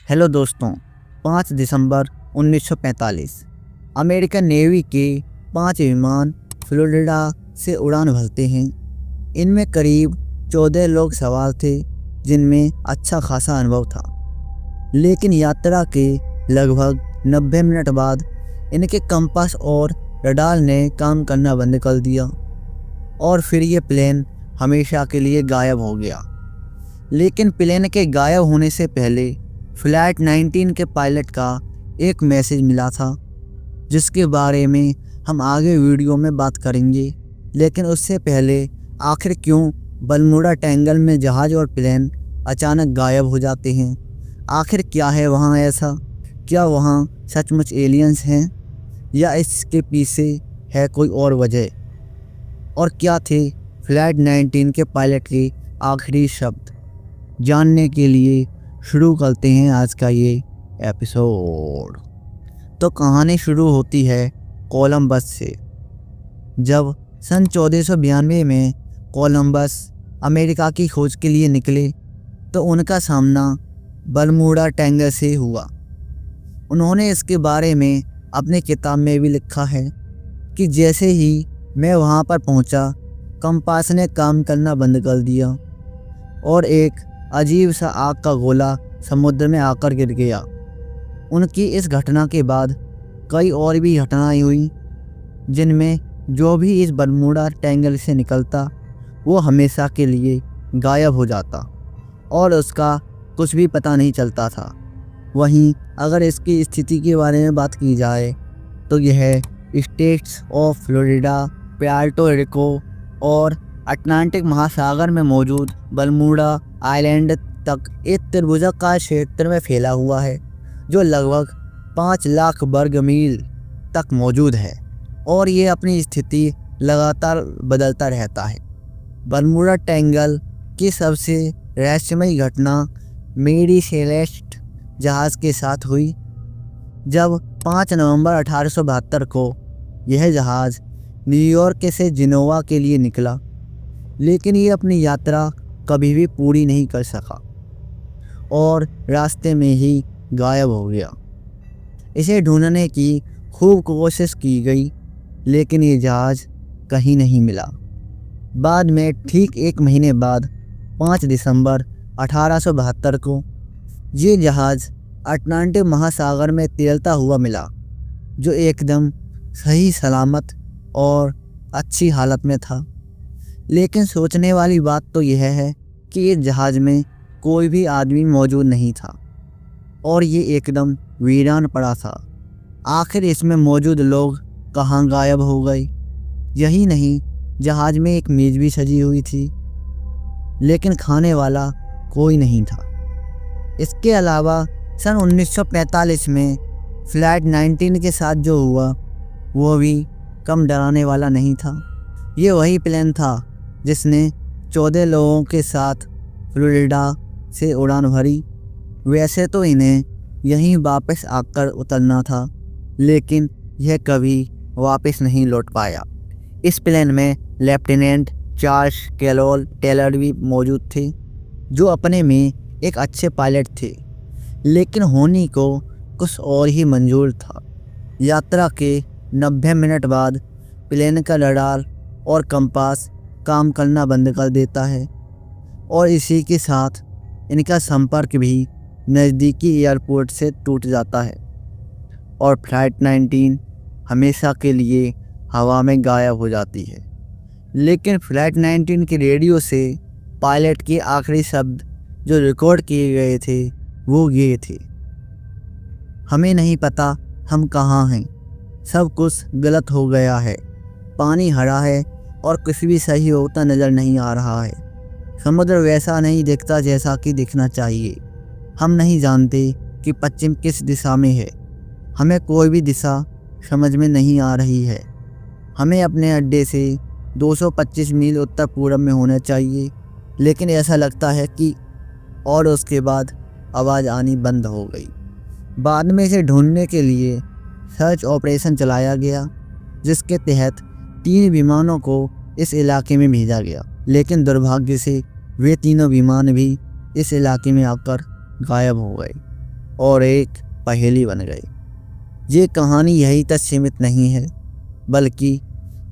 Hello दोस्तों, 5 दिसंबर 1945 American navy के 5 विमान फ्लोरिडा से उड़ान भरते हैं। इनमें करीब 14 लोग सवार थे, जिनमें अच्छा खासा अनुभव था। लेकिन यात्रा के लगभग 90 मिनट बाद इनके कंपास और रडार ने काम करना बंद कर दिया और फिर ये प्लेन हमेशा के लिए गायब हो गया। लेकिन प्लेन के गायब होने से पहले फ्लाइट 19 के पायलट का एक मैसेज मिला था, जिसके बारे में हम आगे वीडियो में बात करेंगे। लेकिन उससे पहले आखिर क्यों बरमूडा ट्रायंगल में जहाज़ और प्लेन अचानक गायब हो जाते हैं? आखिर क्या है वहाँ ऐसा? क्या वहाँ सचमुच एलियंस हैं या इसके पीछे है कोई और वजह? और क्या थे फ्लाइट 19 के पायलट के आखिरी शब्द? जानने के लिए शुरू करते हैं आज का ये एपिसोड। तो कहानी शुरू होती है कोलंबस से। जब सन 1492 में कोलंबस अमेरिका की खोज के लिए निकले तो उनका सामना बरमूडा ट्रायंगल से हुआ। उन्होंने इसके बारे में अपनी किताब में भी लिखा है कि जैसे ही मैं वहाँ पर पहुँचा, कंपास ने काम करना बंद कर दिया और एक अजीब सा आग का गोला समुद्र में आकर गिर गया। उनकी इस घटना के बाद कई और भी घटनाएं हुई, जिनमें जो भी इस बरमूडा ट्रायंगल से निकलता वो हमेशा के लिए गायब हो जाता और उसका कुछ भी पता नहीं चलता था। वहीं अगर इसकी स्थिति के बारे में बात की जाए तो यह स्टेट्स ऑफ फ्लोरिडा, पुएर्टो रिको और अटलांटिक महासागर में मौजूद बरमूडा आइलैंड तक एक त्रिभुजाकार क्षेत्र में फैला हुआ है, जो लगभग 5 लाख वर्ग मील तक मौजूद है और ये अपनी स्थिति लगातार बदलता रहता है। बरमूडा ट्रायंगल की सबसे रहस्यमयी घटना मेरी सेलेस्ट जहाज़ के साथ हुई। जब 5 नवंबर 1872 को यह जहाज़ न्यूयॉर्क से जिनोवा के लिए निकला, लेकिन ये अपनी यात्रा कभी भी पूरी नहीं कर सका और रास्ते में ही गायब हो गया। इसे ढूंढने की खूब कोशिश की गई, लेकिन ये जहाज़ कहीं नहीं मिला। बाद में ठीक 1 महीने बाद 5 दिसंबर 1872 को ये जहाज़ अटलांटिक महासागर में तैरता हुआ मिला, जो एकदम सही सलामत और अच्छी हालत में था। लेकिन सोचने वाली बात तो यह है कि इस जहाज़ में कोई भी आदमी मौजूद नहीं था और ये एकदम वीरान पड़ा था। आखिर इसमें मौजूद लोग कहाँ गायब हो गए? यही नहीं, जहाज़ में एक मेज़ भी सजी हुई थी, लेकिन खाने वाला कोई नहीं था। इसके अलावा सन 1945 में फ्लाइट 19 के साथ जो हुआ वो भी कम डराने वाला नहीं था। ये वही प्लेन था जिसने 14 लोगों के साथ फ्लोरिडा से उड़ान भरी। वैसे तो इन्हें यहीं वापस आकर उतरना था, लेकिन यह कभी वापस नहीं लौट पाया। इस प्लेन में लेफ्टिनेंट चार्ल्स कैरोल टेलर भी मौजूद थे, जो अपने में एक अच्छे पायलट थे, लेकिन होनी को कुछ और ही मंजूर था। यात्रा के 90 मिनट बाद प्लेन का रडार और कंपास काम करना बंद कर देता है और इसी के साथ इनका संपर्क भी नज़दीकी एयरपोर्ट से टूट जाता है और फ्लाइट 19 हमेशा के लिए हवा में गायब हो जाती है। लेकिन फ्लाइट 19 के रेडियो से पायलट के आखिरी शब्द जो रिकॉर्ड किए गए थे वो ये थे: हमें नहीं पता हम कहाँ हैं, सब कुछ गलत हो गया है, पानी हरा है और कुछ भी सही होता नज़र नहीं आ रहा है, समुद्र वैसा नहीं दिखता जैसा कि दिखना चाहिए, हम नहीं जानते कि पश्चिम किस दिशा में है, हमें कोई भी दिशा समझ में नहीं आ रही है, हमें अपने अड्डे से 225 मील उत्तर पूर्व में होना चाहिए, लेकिन ऐसा लगता है कि। और उसके बाद आवाज़ आनी बंद हो गई। बाद में इसे ढूंढने के लिए सर्च ऑपरेशन चलाया गया, जिसके तहत 3 विमानों को इस इलाके में भेजा गया, लेकिन दुर्भाग्य से वे तीनों विमान भी इस इलाके में आकर गायब हो गए। और एक पहेली बन गई। ये कहानी यहीं तक सीमित नहीं है, बल्कि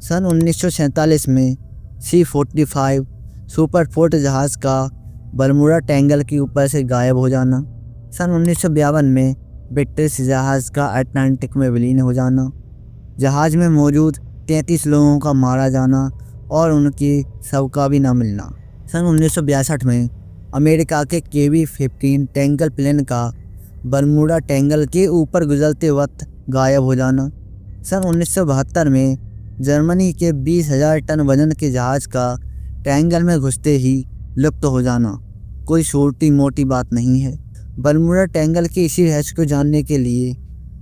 सन 1947 में C-45 सुपर फोर्ट जहाज़ का बरमूडा ट्रायंगल के ऊपर से गायब हो जाना, सन 1952 में ब्रिटिश जहाज़ का अटलांटिक में विलीन हो जाना, जहाज़ में मौजूद 33 लोगों का मारा जाना और उनकी शव का भी न मिलना, सन 1962 में अमेरिका के KV-15 ट्रायंगल प्लेन का बरमूडा ट्रायंगल के ऊपर गुजरते वक्त गायब हो जाना, सन 1972 में जर्मनी के 20,000 टन वजन के जहाज़ का ट्रायंगल में घुसते ही लुप्त हो जाना कोई छोटी मोटी बात नहीं है। बरमूडा ट्रायंगल के इसी रहस्य को जानने के लिए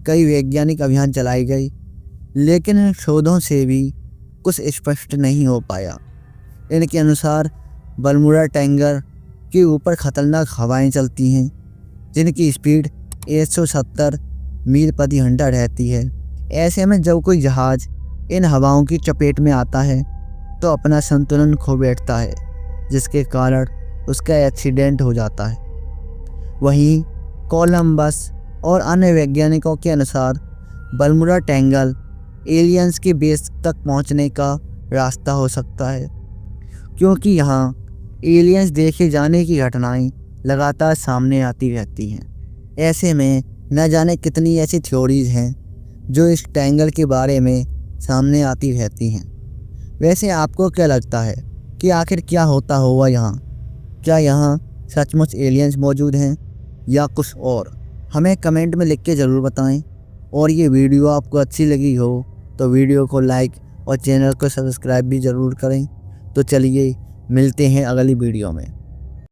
कई वैज्ञानिक अभियान चलाए गए, लेकिन इन शोधों से भी कुछ स्पष्ट नहीं हो पाया। इनके अनुसार बरमूडा ट्रायंगल के ऊपर खतरनाक हवाएं चलती हैं, जिनकी स्पीड 170 मील प्रति घंटा रहती है। ऐसे में जब कोई जहाज़ इन हवाओं की चपेट में आता है तो अपना संतुलन खो बैठता है, जिसके कारण उसका एक्सीडेंट हो जाता है। वहीं कोलंबस और अन्य वैज्ञानिकों के अनुसार बरमूडा ट्रायंगल एलियंस के बेस तक पहुंचने का रास्ता हो सकता है, क्योंकि यहाँ एलियंस देखे जाने की घटनाएं लगातार सामने आती रहती हैं। ऐसे में न जाने कितनी ऐसी थ्योरीज हैं जो इस ट्रायंगल के बारे में सामने आती रहती हैं। वैसे आपको क्या लगता है कि आखिर क्या होता होगा यहाँ? क्या यहाँ सचमुच एलियंस मौजूद हैं या कुछ और? हमें कमेंट में लिख के ज़रूर बताएं। और ये वीडियो आपको अच्छी लगी हो तो वीडियो को लाइक और चैनल को सब्सक्राइब भी ज़रूर करें। तो चलिए मिलते हैं अगली वीडियो में।